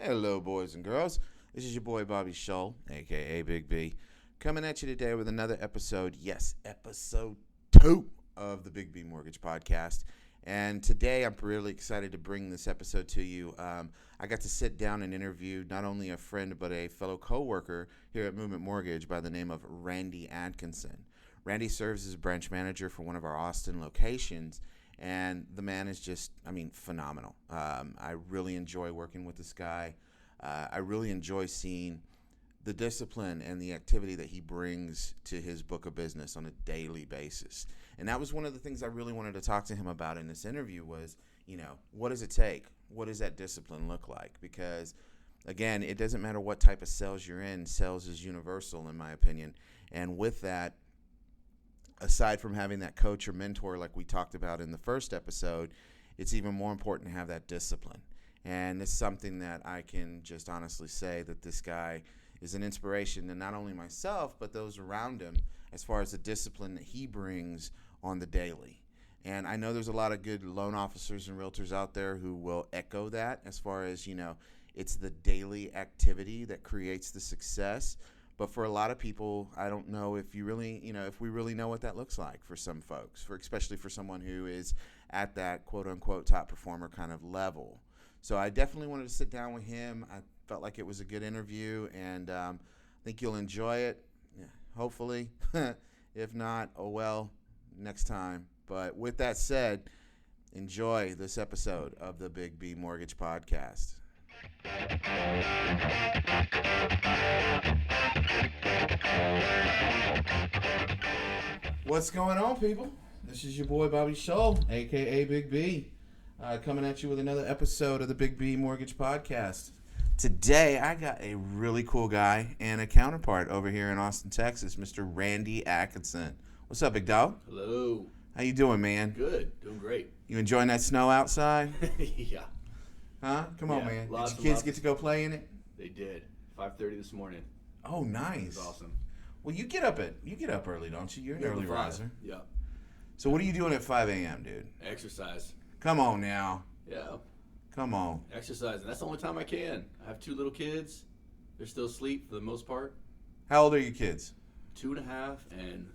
Hello, boys and girls. This is your boy Bobby Shull, a.k.a. Big B, coming at you today with another episode. Yes, episode 2 of the Big B Mortgage Podcast. And today I'm really excited to bring this episode to you. I got to sit down and interview not only a friend but a fellow coworker here at Movement Mortgage by the name of Randy Atkinson. Randy serves as branch manager for one of our Austin locations. And the man is just, phenomenal. I really enjoy working with this guy. I really enjoy seeing the discipline and the activity that he brings to his book of business on a daily basis. And that was one of the things I really wanted to talk to him about in this interview was, what does it take? What does that discipline look like? Because, again, it doesn't matter what type of sales you're in. Sales is universal, in my opinion. And with that, aside from having that coach or mentor like we talked about in the first episode, it's even more important to have that discipline. And it's something that I can just honestly say that this guy is an inspiration to not only myself, but those around him as far as the discipline that he brings on the daily. And I know there's a lot of good loan officers and realtors out there who will echo that as far as, it's the daily activity that creates the success. But for a lot of people, I don't know if you really, if we really know what that looks like for some folks, especially for someone who is at that quote unquote top performer kind of level. So I definitely wanted to sit down with him. I felt like it was a good interview, and I think you'll enjoy it. Yeah, hopefully. If not, oh well, next time. But with that said, enjoy this episode of the Big B Mortgage Podcast. What's going on, people? This is your boy Bobby Shull, aka Big B, coming at you with another episode of the Big B Mortgage Podcast. Today, I got a really cool guy and a counterpart over here in Austin, Texas, Mr. Randy Atkinson. What's up, big dog? Hello. How you doing, man? Good. Doing great. You enjoying that snow outside? Yeah. Huh? Come on, man. Did your kids lots. get to go play in it? They did. 5:30 this morning. Oh, nice. It was awesome. Well, you get up early, don't you? You're an early riser. Yeah. So what are you doing at 5 a.m., dude? Exercise. Come on now. Yeah. Come on. Exercise. And that's the only time I can. I have 2 little kids. They're still asleep for the most part. How old are your kids? 2.5, and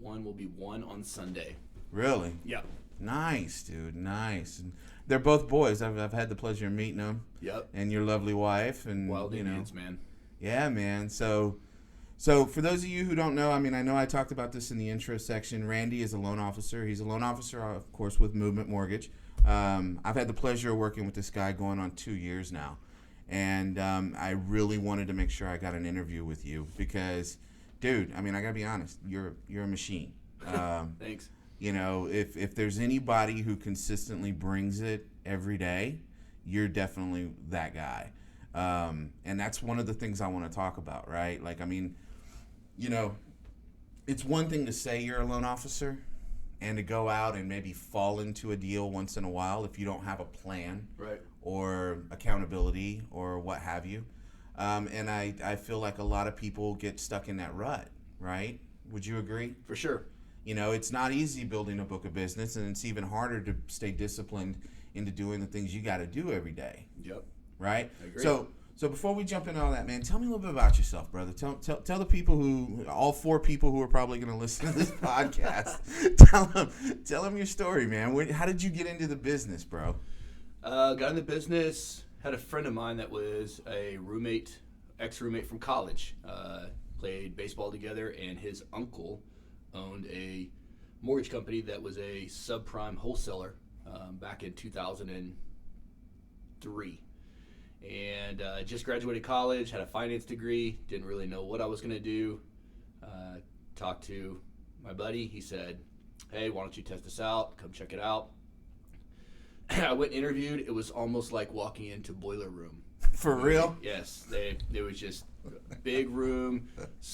one will be 1 on Sunday. Really? Yep. Nice, dude. Nice. And they're both boys. I've had the pleasure of meeting them. Yep. And your lovely wife. And Wild Indians, man. Yeah, man. So for those of you who don't know, I know I talked about this in the intro section. Randy is a loan officer. He's a loan officer, of course, with Movement Mortgage. I've had the pleasure of working with this guy going on 2 years now. And I really wanted to make sure I got an interview with you because, dude, I got to be honest, you're a machine. Thanks. If there's anybody who consistently brings it every day, you're definitely that guy. And that's one of the things I want to talk about, right? It's one thing to say you're a loan officer and to go out and maybe fall into a deal once in a while if you don't have a plan, right, or accountability or what have you. And I feel like a lot of people get stuck in that rut, right? Would you agree? For sure. It's not easy building a book of business, and it's even harder to stay disciplined into doing the things you got to do every day. Yep. Right? I agree. So before we jump into all that, man, tell me a little bit about yourself, brother. Tell the people all 4 people who are probably going to listen to this podcast, tell them your story, man. How did you get into the business, bro? Got in the business, had a friend of mine that was a ex-roommate from college. Played baseball together, and his uncle owned a mortgage company that was a subprime wholesaler back in 2003. And just graduated college, had a finance degree, didn't really know what I was going to do. Talked to my buddy. He said, hey, why don't you test this out? Come check it out. I went and interviewed. It was almost like walking into Boiler Room. For real? Yes. There was just big room,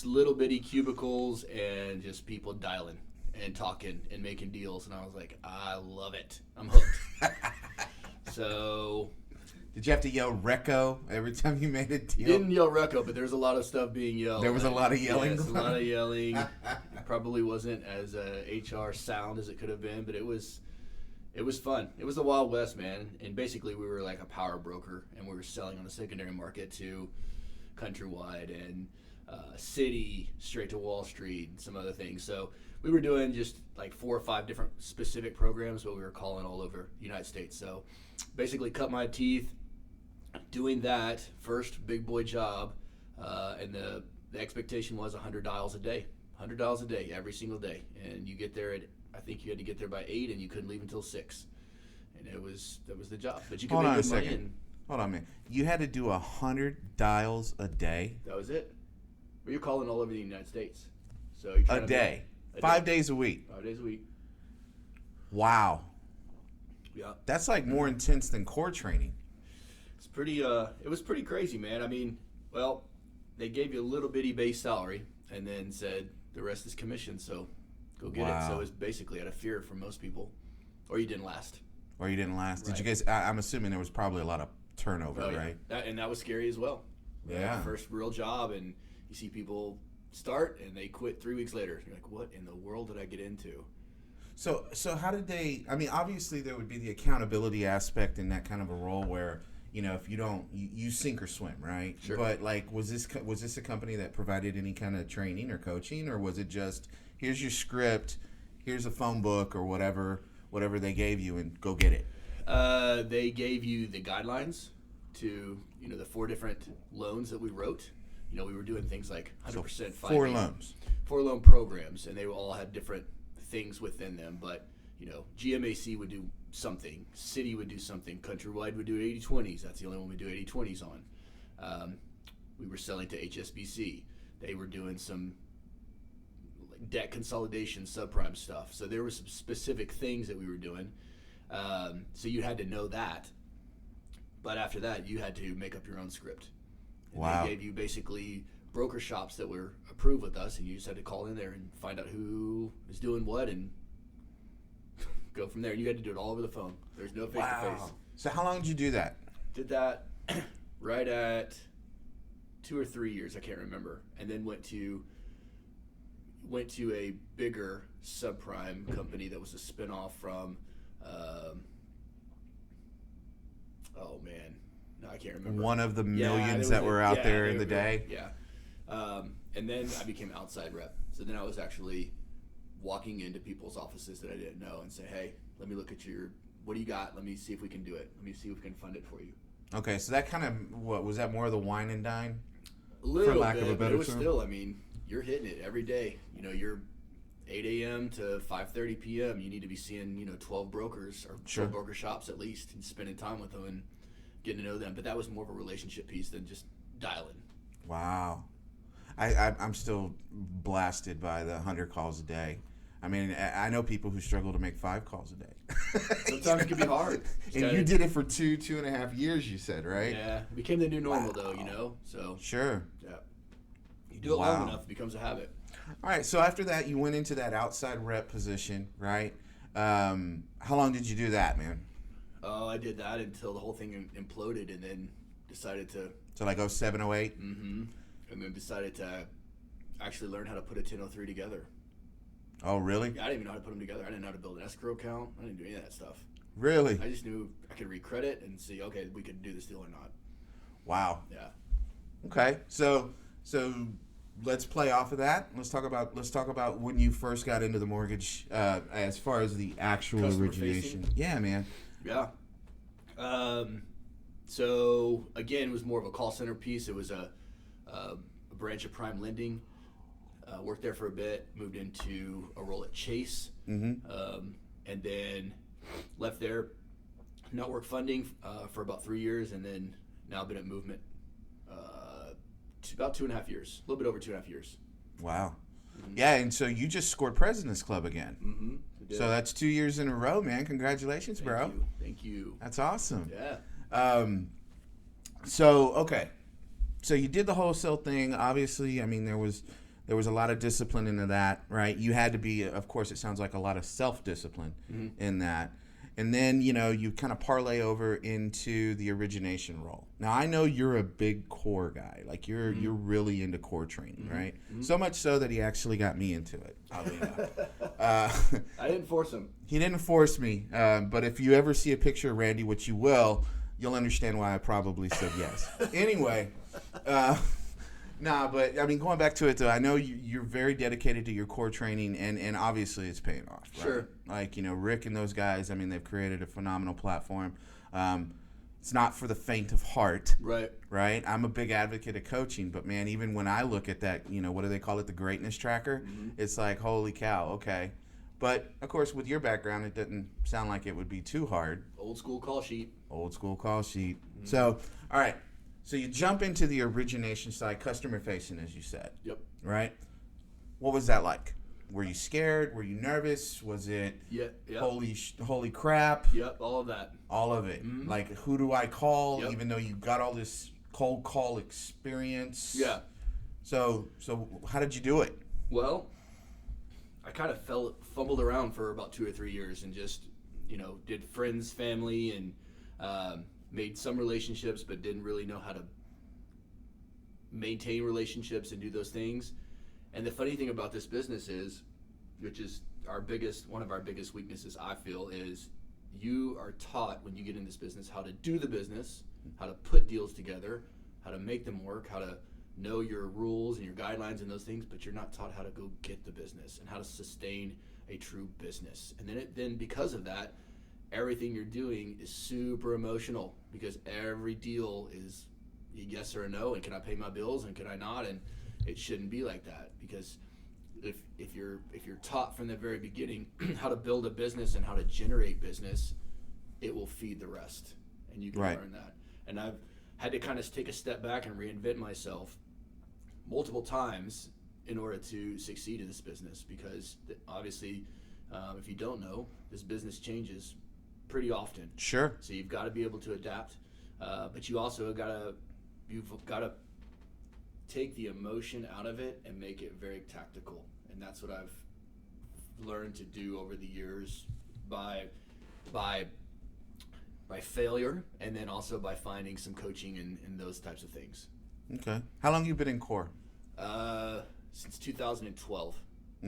little bitty cubicles, and just people dialing and talking and making deals. And I was like, I love it. I'm hooked. So... Did you have to yell Recco every time you made a deal? Didn't yell Recco, but there's a lot of stuff being yelled. There was a lot of yelling? Yes, a lot of yelling. It probably wasn't as HR sound as it could have been, but it was It was fun. It was the Wild West, man. And basically, we were like a power broker, and we were selling on the secondary market to Countrywide and City, straight to Wall Street, and some other things. So we were doing just like 4 or 5 different specific programs, but we were calling all over the United States. So basically, cut my teeth doing that first big boy job, and the expectation was 100 dials a day. 100 dials a day, every single day. And you get there at, I think you had to get there by 8, and you couldn't leave until 6. And that was the job. But you could Hold make on a good money. second. And Hold on, man. You had to do 100 dials a day? that was it. But you're calling all over the United States. So you're trying A to day. make- 5 days a week. 5 days a week. Wow. Yeah. That's like more intense than core training. It's pretty, it was pretty crazy, man. I mean, well, they gave you a little bitty base salary and then said the rest is commission, so go get it. So it was basically out of fear for most people. Or you didn't last. Or you didn't last. Did Right. you guys, I'm assuming there was probably a lot of turnover, Oh, yeah. right? That was scary as well. Yeah. First real job, and you see people start and they quit 3 weeks later. You're like, what in the world did I get into? So how did they, I mean, obviously there would be the accountability aspect in that kind of a role where, you know, if you don't, you sink or swim, right? Sure. But like, was this a company that provided any kind of training or coaching, or was it just, here's your script, here's a phone book or whatever they gave you and go get it? They gave you the guidelines to, you know, the 4 different loans that we wrote. You know, we were doing things like 100% 4 loans. 4 loan programs, and they all had different things within them. But, you know, GMAC would do something, City would do something, Countrywide would do 80/20s. That's the only one we do 80/20s on. We were selling to HSBC. They were doing some like debt consolidation, subprime stuff. So there were some specific things that we were doing. So you had to know that. But after that, you had to make up your own script. And Wow. They gave you basically broker shops that were approved with us, and you just had to call in there and find out who is doing what and go from there. And you had to do it all over the phone. There's no face-to-face. So how long did you do that? Did that right at 2 or 3 years, I can't remember, and then went to a bigger subprime company that was a spinoff from. Oh man, no, I can't remember. One of the Yeah, millions it was that were out there they in the were- day? Yeah. And then I became outside rep. So then I was actually walking into people's offices that I didn't know and say, hey, let me look at what do you got? Let me see if we can do it. Let me see if we can fund it for you. Okay, so that kind of, what, was that more of the wine and dine? A little lack bit, of a but better it was term? still, I mean, you're hitting it every day. You know, you're 8 a.m. to 5:30 p.m. You need to be seeing, 12 brokers or Sure. 12 broker shops at least and spending time with them and getting to know them. But that was more of a relationship piece than just dialing. Wow. I'm still blasted by the 100 calls a day. I mean, I know people who struggle to make 5 calls a day. Sometimes it can be hard. And you did it for 2.5 years, you said, right? Yeah, it became the new normal though, so Sure. yeah. You do it Wow. long enough, it becomes a habit. All right, so after that, you went into that outside rep position, right? How long did you do that, man? Oh, I did that until the whole thing imploded, and then decided to, So like 07, 08? and then decided to actually learn how to put a 1003 together. Oh, really? I didn't even know how to put them together. I didn't know how to build an escrow account. I didn't do any of that stuff. Really? I just knew I could read credit and see, okay, we could do this deal or not. Wow. Yeah. Okay, so let's play off of that. Let's talk about when you first got into the mortgage, as far as the actual Customer origination. facing? Yeah, man. Yeah. So again, it was more of a call center piece. It was a branch of Prime Lending. Worked there for a bit. Moved into a role at Chase, and then left there. Network funding for about 3 years, and then now been at Movement about 2.5 years. A little bit over 2.5 years. Wow. Yeah, and so you just scored President's Club again. Mm-hmm. So that's 2 years in a row, man. Congratulations, bro. Thank you. That's awesome. Yeah. Okay. So you did the wholesale thing. Obviously, I mean, there was a lot of discipline into that, right? You had to be, of course, it sounds like a lot of self-discipline in that. And then, you kind of parlay over into the origination role. Now, I know you're a big core guy. Like, you're really into core training, right? So much so that he actually got me into it. Oddly enough. I didn't force him. He didn't force me. But if you ever see a picture of Randy, which you will, you'll understand why I probably said yes. Anyway, but I mean, going back to it though, I know you're very dedicated to your core training, and obviously it's paying off. Right? Sure. Like, Rick and those guys, I mean, they've created a phenomenal platform. It's not for the faint of heart. Right. Right. I'm a big advocate of coaching, but man, even when I look at that, what do they call it? The greatness tracker. It's like, holy cow. Okay. But of course, with your background, it didn't sound like it would be too hard. Old school call sheet. So, all right. So you jump into the origination side, customer facing, as you said. Yep. Right? What was that like? Were you scared? Were you nervous? Was it holy crap? Yep, all of that. All of it. Like, who do I call? Yep. Even though you got all this cold call experience. Yeah. So how did you do it? Well, I kind of fumbled around for about 2 or 3 years and just, did friends, family, and made some relationships, but didn't really know how to maintain relationships and do those things. And the funny thing about this business is, which is one of our biggest weaknesses, I feel, is you are taught when you get in this business how to do the business, how to put deals together, how to make them work, how to know your rules and your guidelines and those things, but you're not taught how to go get the business and how to sustain a true business. And then because of that, everything you're doing is super emotional, because every deal is a yes or a no, and can I pay my bills and can I not? And it shouldn't be like that, because if you're taught from the very beginning how to build a business and how to generate business, it will feed the rest, and you can learn that. And I've had to kind of take a step back and reinvent myself multiple times in order to succeed in this business, because obviously, if you don't know, this business changes pretty often. Sure. So you've got to be able to adapt, but you also you've got to take the emotion out of it and make it very tactical. And that's what I've learned to do over the years by failure, and then also by finding some coaching and those types of things. Okay. How long have you been in core? Since 2012.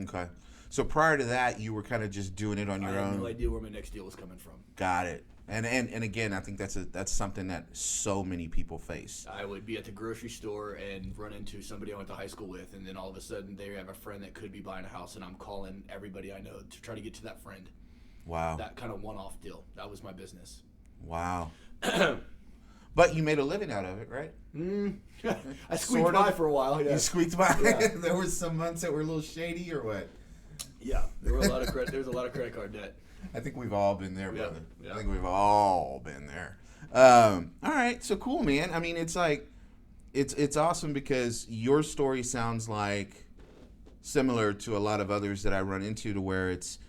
Okay. So prior to that, you were kind of just doing it on your own? I had no idea where my next deal was coming from. Got it. And again, I think that's something that so many people face. I would be at the grocery store and run into somebody I went to high school with, and then all of a sudden they have a friend that could be buying a house, and I'm calling everybody I know to try to get to that friend. Wow. That kind of one-off deal. That was my business. Wow. But you made a living out of it, right? I squeaked by for a while. Yeah. You squeaked by? Yeah. There were some months that were a little shady, or what? Yeah, there was a lot of credit card debt. I think we've all been there, brother. Yeah. I think we've all been there. All right, so cool, man. I mean, it's like, it's awesome, because your story sounds like similar to a lot of others that I run into, to where it's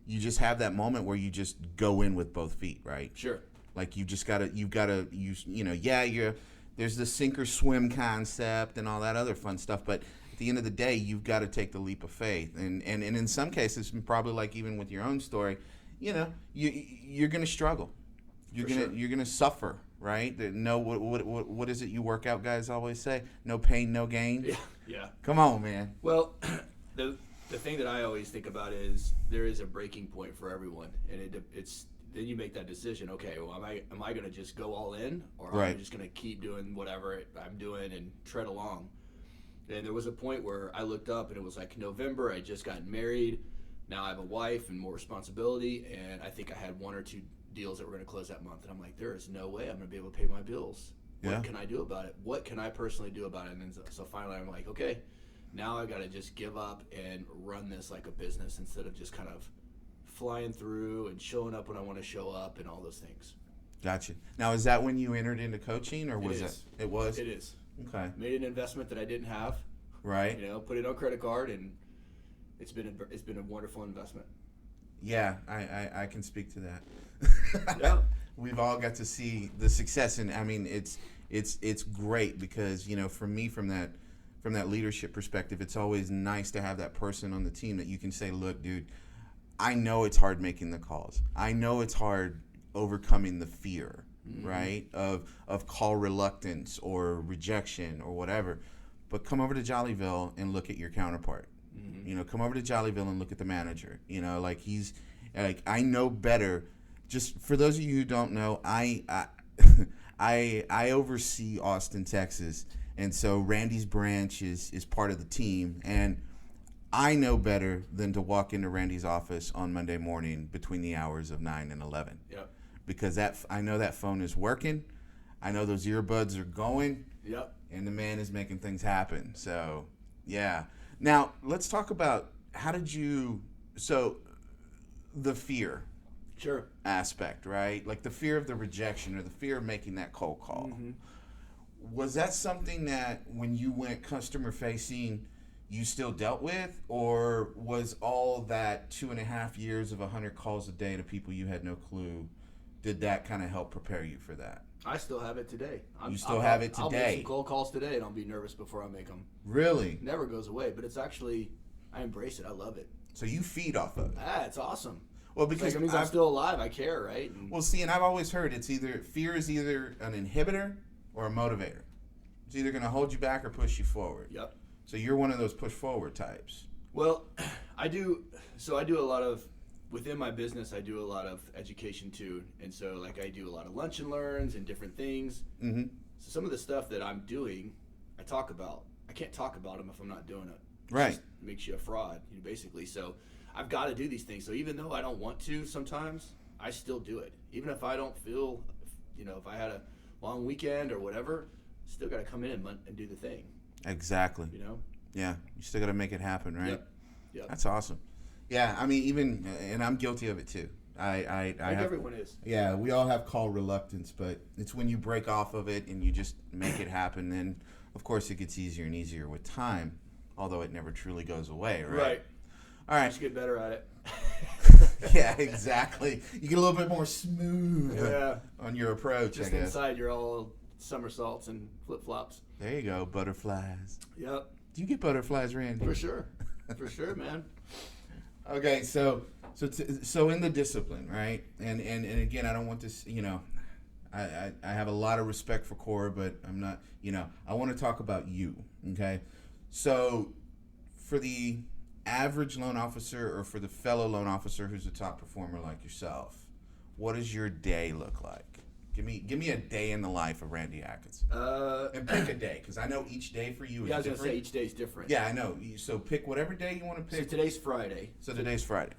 you just have that moment where you just go in with both feet, right? Sure. Like, you've got to there's the sink or swim concept and all that other fun stuff, but at the end of the day, you've got to take the leap of faith. And in some cases, probably like even with your own story, you're going to struggle. You're going to suffer, right? No, what is it you workout guys always say? No pain, no gain. Yeah. Come on, man. Well, the thing that I always think about is there is a breaking point for everyone, and it's then you make that decision. Okay, well, am I going to just go all in, or am I just going to keep doing whatever I'm doing and tread along? And there was a point where I looked up, and it was like November. I just got married. Now I have a wife and more responsibility, and I think I had 1 or 2 deals that were going to close that month. And I'm like, there is no way I'm going to be able to pay my bills. What can I do about it? What can I personally do about it? And then so finally I'm like, okay, now I got to just give up and run this like a business, instead of just kind of flying through and showing up when I want to show up and all those things. Gotcha. Now, is that when you entered into coaching, or was it? It was? It is. Okay. Made an investment that I didn't have. Right. Put it on credit card, and it's been a wonderful investment. Yeah, I can speak to that. Yeah. We've all got to see the success, and I mean, it's great, because for me, from that leadership perspective, it's always nice to have that person on the team that you can say, look, dude, I know it's hard making the calls. I know it's hard overcoming the fear, right, of call reluctance or rejection or whatever. But come over to Jollyville and look at your counterpart. Come over to Jollyville and look at the manager. I know better. Just for those of you who don't know, I oversee Austin, Texas, and so Randy's branch is part of the team, and I know better than to walk into Randy's office on Monday morning between the hours of 9 and 11. Yep. Because I know that phone is working. I know those earbuds are going. Yep. And the man is making things happen. So, yeah. Now, let's talk about the fear Sure. aspect, right? Like the fear of the rejection or the fear of making that cold call. Was that something that when you went customer facing, you still dealt with, or was all that 2.5 years of 100 calls a day to people you had no clue, did that kind of help prepare you for that? I still have it today. You still have it I'll make today? some cold calls today, and I'll be nervous before I make them. Really? It never goes away, but it's actually, I embrace it. I love it. So you feed off of it? It's awesome. Well, It's because like, it means I'm still alive. I care, right? And well, see, and I've always heard fear is either an inhibitor or a motivator. It's either going to hold you back or push you forward. Yep. So you're one of those push forward types. Well, I do a lot of, within my business, I do a lot of education too. And so like I do a lot of lunch and learns and different things. Mm-hmm. So some of the stuff that I'm doing, I talk about. I can't talk about them if I'm not doing it. Right. It just makes you a fraud, basically. So I've got to do these things. So even though I don't want to sometimes, I still do it. Even if I don't feel, if I had a long weekend or whatever, still got to come in and do the thing. Exactly. Yeah, you still got to make it happen, right? Yep. That's awesome. Yeah, I mean, and I'm guilty of it too. I have, everyone is. Yeah, we all have call reluctance, but it's when you break off of it and you just make it happen, then of course it gets easier and easier with time, although it never truly goes away, right? Right. All right. Just get better at it. Yeah, exactly. You get a little bit more smooth on your approach, Just I guess. inside, you're all somersaults and flip-flops. There you go, butterflies. Yep. Do you get butterflies, Randy? For sure. For sure, man. Okay, so in the discipline, right? And again, I don't want this, I have a lot of respect for Cora, but I'm not, I want to talk about you, okay? So for the average loan officer or for the fellow loan officer who's a top performer like yourself, what does your day look like? Give me a day in the life of Randy Atkinson. And pick a day, because I know each day for you is I was different. going to say each day is different. Yeah, I know. So pick whatever day you want to pick. So today's Friday. So today's Friday.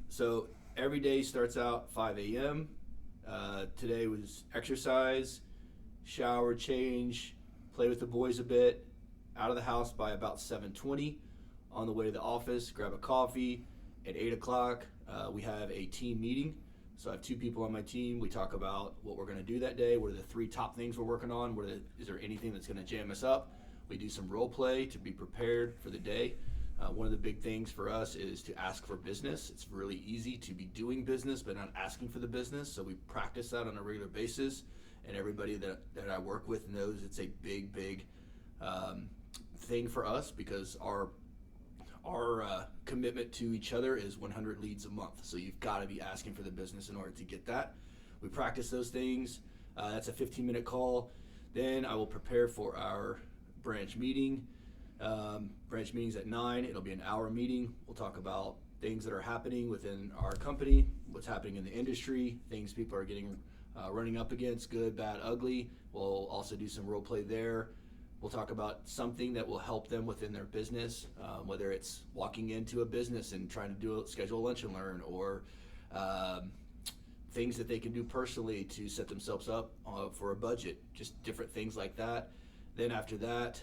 So every day starts out 5 a.m. Today was exercise, shower, change, play with the boys a bit, out of the house by about 7:20. On the way to the office, grab a coffee. At 8 o'clock, we have a team meeting. So I have 2 people on my team. We talk about what we're going to do that day. What are the 3 top things we're working on? Is there anything that's going to jam us up? We do some role play to be prepared for the day. One of the big things for us is to ask for business. It's really easy to be doing business but not asking for the business. So we practice that on a regular basis. And everybody that I work with knows it's a big thing for us, because our commitment to each other is 100 leads a month. So you've got to be asking for the business in order to get that. We practice those things. That's a 15-minute call. Then I will prepare for our branch meeting. Branch meeting's at 9. It'll be an hour meeting. We'll talk about things that are happening within our company, what's happening in the industry, things people are getting running up against, good, bad, ugly. We'll also do some role play there. We'll talk about something that will help them within their business, whether it's walking into a business and trying to schedule a lunch and learn, or things that they can do personally to set themselves up for a budget, just different things like that. Then after that,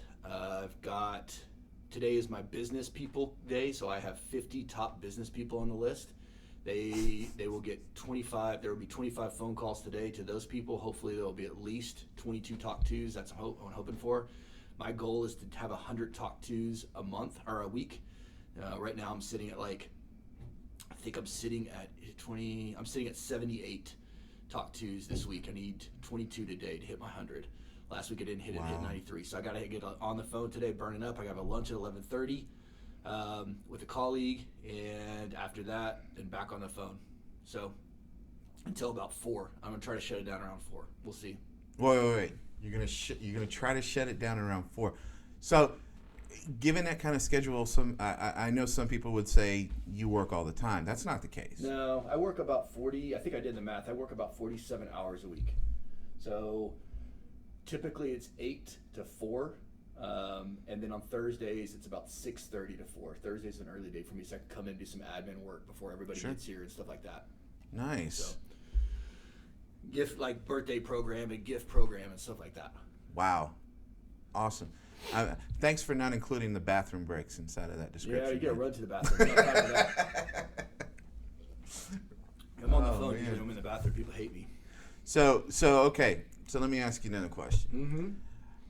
today is my business people day, so I have 50 top business people on the list. They will get 25. There will be 25 phone calls today to those people. Hopefully there will be at least 22 talk tos. That's what I'm hoping for. My goal is to have 100 talk tos a month or a week. Right now I'm sitting at I'm sitting at 78 talk tos this week. I need 22 today to hit my 100. Last week I didn't hit it, hit 93. So I got to get on the phone today, burning up. I got a lunch at 11:30. with a colleague, and after that, then back on the phone. So until about 4, I'm gonna try to shut it down around 4. We'll see. Wait. You're gonna try to shut it down around 4. So, given that kind of schedule, I know some people would say you work all the time. That's not the case. No, I work about 40. I think I did the math. I work about 47 hours a week. So typically it's 8 to 4. And then on Thursdays, it's about 6:30 to 4. Thursday's an early day for me, so I can come in and do some admin work before everybody gets here and stuff like that. Nice. So, gift, like birthday program and gift program and stuff like that. Wow. Awesome. Thanks for not including the bathroom breaks inside of that description. Yeah, you gotta run to the bathroom. I'm not talking about that. I'm on the phone usually. I'm in the bathroom. People hate me. So okay. So let me ask you another question. Mm-hmm.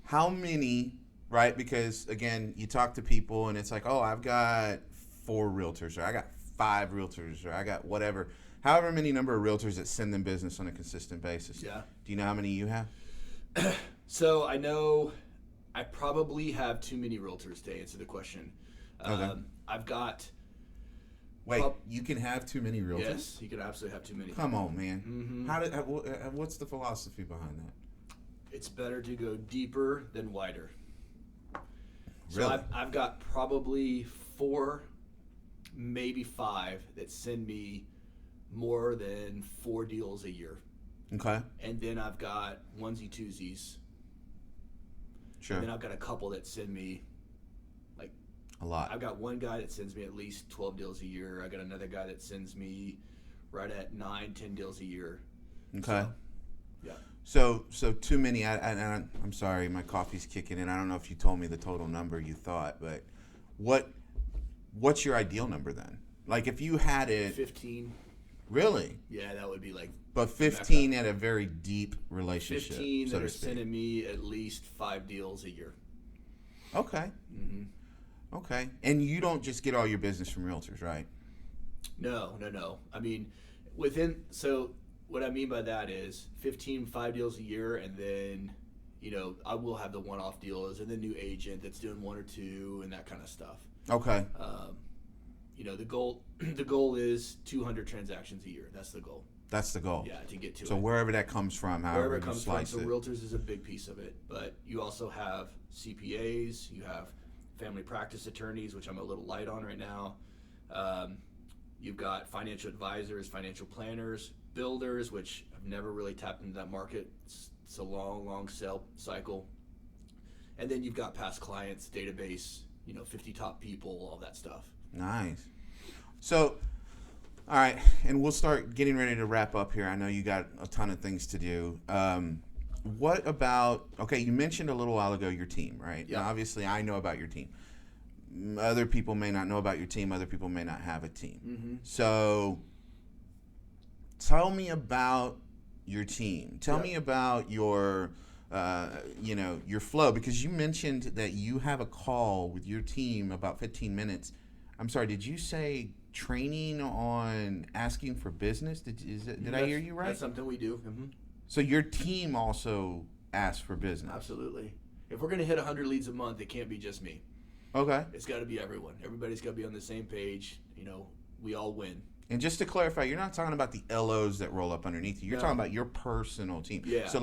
How many? Right, because again, you talk to people and it's like, oh, I've got 4 realtors, or I got 5 realtors, or I got whatever. However many number of realtors that send them business on a consistent basis. Yeah. Do you know how many you have? So I know I probably have too many realtors to answer the question. Okay. I've got. Wait, you can have too many realtors? Yes, you can absolutely have too many. Come on, man. Mm-hmm. What's the philosophy behind that? It's better to go deeper than wider. So Really? I've got probably 4, maybe 5 that send me more than 4 deals a year. Okay. And then I've got onesie twosies. Sure. And then I've got a couple that send me like a lot. I've got one guy that sends me at least 12 deals a year. I got another guy that sends me right at 9, 10 deals a year. Okay. So, yeah. So too many. I'm sorry, my coffee's kicking in. I don't know if you told me the total number you thought, but what's your ideal number then? Like if you had it 15. Really? Yeah, that would be like. But 15 at a very deep relationship. 15 so that to are speak. sending me at least 5 deals a year. Okay. Mm-hmm. Okay. And you don't just get all your business from realtors, right? No. I mean, so what I mean by that is 5 deals a year, and then, I will have the one-off deals and the new agent that's doing 1 or 2 and that kind of stuff. Okay. The goal is 200 transactions a year. That's the goal. That's the goal. Yeah, to get to it. So wherever that comes from, however wherever it comes you slice from. it. So realtors is a big piece of it, but you also have CPAs, you have family practice attorneys, which I'm a little light on right now. You've got financial advisors, financial planners, builders, which I've never really tapped into that market. It's a long sale cycle. And then you've got past clients, database, 50 top people, all that stuff. Nice. So, all right, and we'll start getting ready to wrap up here. I know you got a ton of things to do. What about, you mentioned a little while ago your team, right? Yeah. Now, obviously, I know about your team. Other people may not know about your team. Other people may not have a team. Mm-hmm. So, tell me about your team. Tell me about your, your flow, because you mentioned that you have a call with your team about 15 minutes. I'm sorry, did you say training on asking for business? Did I hear you right? That's something we do. Mm-hmm. So your team also asks for business? Absolutely. If we're going to hit 100 leads a month, it can't be just me. Okay. It's got to be everyone. Everybody's got to be on the same page. We all win. And just to clarify, you're not talking about the LOs that roll up underneath you. You're talking about your personal team. Yeah. So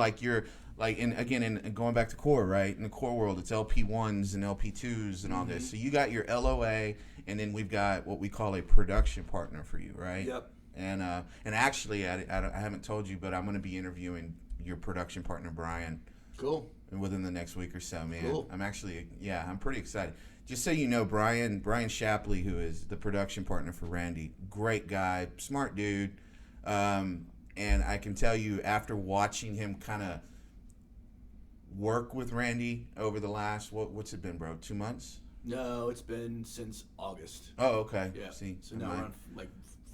and going back to core, right? In the core world, it's LP1s and LP2s and all this. So you got your LOA, and then we've got what we call a production partner for you, right? Yep. And actually, I haven't told you, but I'm going to be interviewing your production partner, Brian. Cool. Within the next week or so, man. Cool. I'm pretty excited. Just so you know, Brian Shapley, who is the production partner for Randy, great guy, smart dude. And I can tell you, after watching him kind of work with Randy over the last, what's it been, bro? 2 months? No, it's been since August. Oh, okay. Yeah. See, so now we're on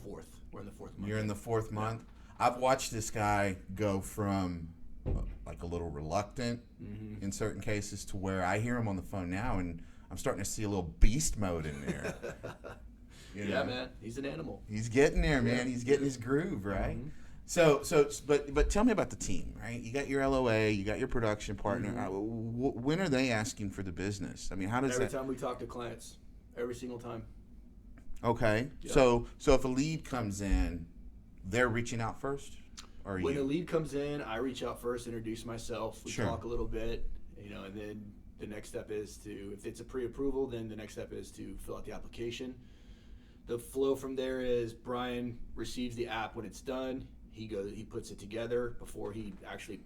4th. We're in the 4th month. You're in the 4th month. I've watched this guy go from a little reluctant in certain cases to where I hear him on the phone now, and I'm starting to see a little beast mode in there. Yeah, man. He's an animal. He's getting there, man. He's getting his groove, right? Mm-hmm. But tell me about the team, right? You got your LOA, you got your production partner. When are they asking for the business? I mean, how does Every time we talk to clients. every single time. Okay. Yep. So if a lead comes in, they're reaching out first? Or When you? a lead comes in, I reach out first, introduce myself. We Sure. talk a little bit, and then the next step is if it's a pre-approval, then the next step is to fill out the application. The flow from there is Brian receives the app when it's done. He puts it together. Before he actually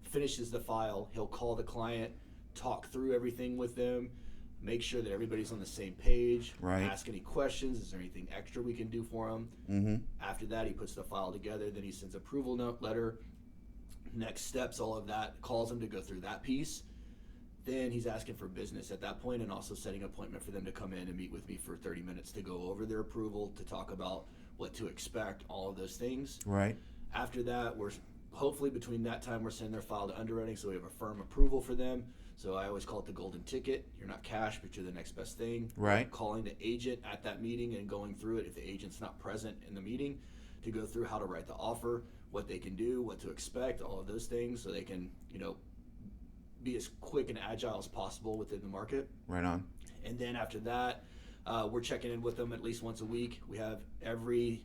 finishes the file, he'll call the client, talk through everything with them, make sure that everybody's on the same page, Right. ask any questions. Is there anything extra we can do for them? Mm-hmm. After that, he puts the file together. Then he sends approval note letter, next steps, all of that, calls him to go through that piece. Then he's asking for business at that point, and also setting an appointment for them to come in and meet with me for 30 minutes to go over their approval, to talk about what to expect, all of those things. Right. After that, we're hopefully between that time we're sending their file to underwriting, so we have a firm approval for them. So I always call it the golden ticket. You're not cash, but you're the next best thing. Right. Calling the agent at that meeting and going through it if the agent's not present in the meeting, to go through how to write the offer, what they can do, what to expect, all of those things, so they can, be as quick and agile as possible within the market. Right on. And then after that, we're checking in with them at least once a week. We have every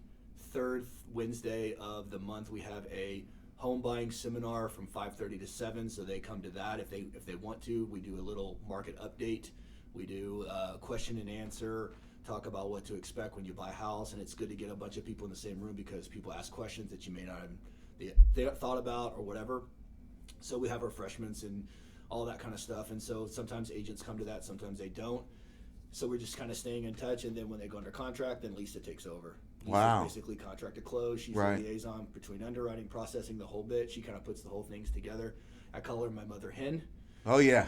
third Wednesday of the month, we have a home buying seminar from 5:30 to 7, so they come to that if they want to. We do a little market update. We do question and answer, talk about what to expect when you buy a house, and it's good to get a bunch of people in the same room because people ask questions that you may not have thought about or whatever. So we have refreshments and all that kind of stuff, and so sometimes agents come to that, sometimes they don't. So we're just kind of staying in touch, and then when they go under contract, then Lisa takes over. Lisa's Wow. basically contract to close. She's Right. the liaison between underwriting, processing, the whole bit. She kind of puts the whole things together. I call her my mother hen. Oh, yeah.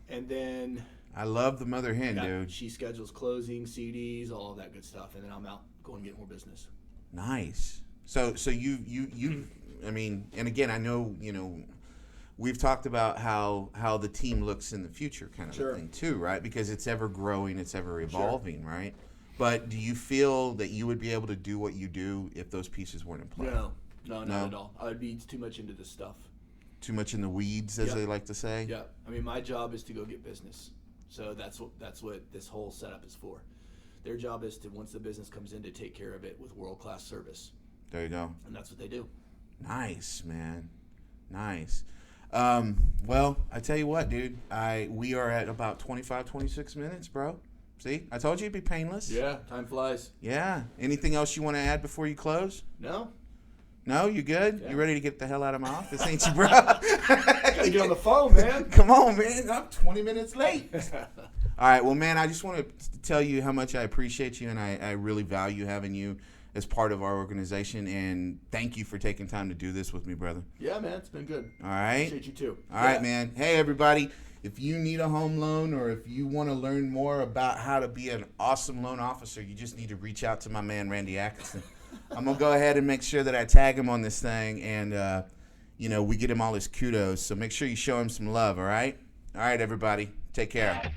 And then I love the mother hen, dude. she schedules closing, CDs, all of that good stuff, and then I'm out going and get more business. Nice. So you I mean, and again, I know, we've talked about how the team looks in the future kind of Sure. a thing too, right? Because it's ever growing, it's ever evolving, right? But do you feel that you would be able to do what you do if those pieces weren't in play? No, not No? at all. I would be too much into this stuff. Too much in the weeds, as Yep. they like to say? Yeah, I mean, my job is to go get business. So that's what this whole setup is for. Their job is to, once the business comes in, to take care of it with world-class service. There you go. And that's what they do. Nice, man. Nice. Well, I tell you what, dude. We are at about 25, 26 minutes, bro. See? I told you it'd be painless. Yeah, time flies. Yeah. Anything else you want to add before you close? No? No? You good? Yeah. You ready to get the hell out of my office, ain't you, bro? Gotta get on the phone, man. Come on, man. I'm 20 minutes late. All right. Well, man, I just want to tell you how much I appreciate you, and I really value having you as part of our organization. And thank you for taking time to do this with me, brother. Yeah, man, it's been good. All right. Appreciate you too. All right, man. Hey, everybody. If you need a home loan or if you want to learn more about how to be an awesome loan officer, you just need to reach out to my man, Randy Atkinson. I'm going to go ahead and make sure that I tag him on this thing and, we get him all his kudos. So make sure you show him some love, all right? All right, everybody. Take care.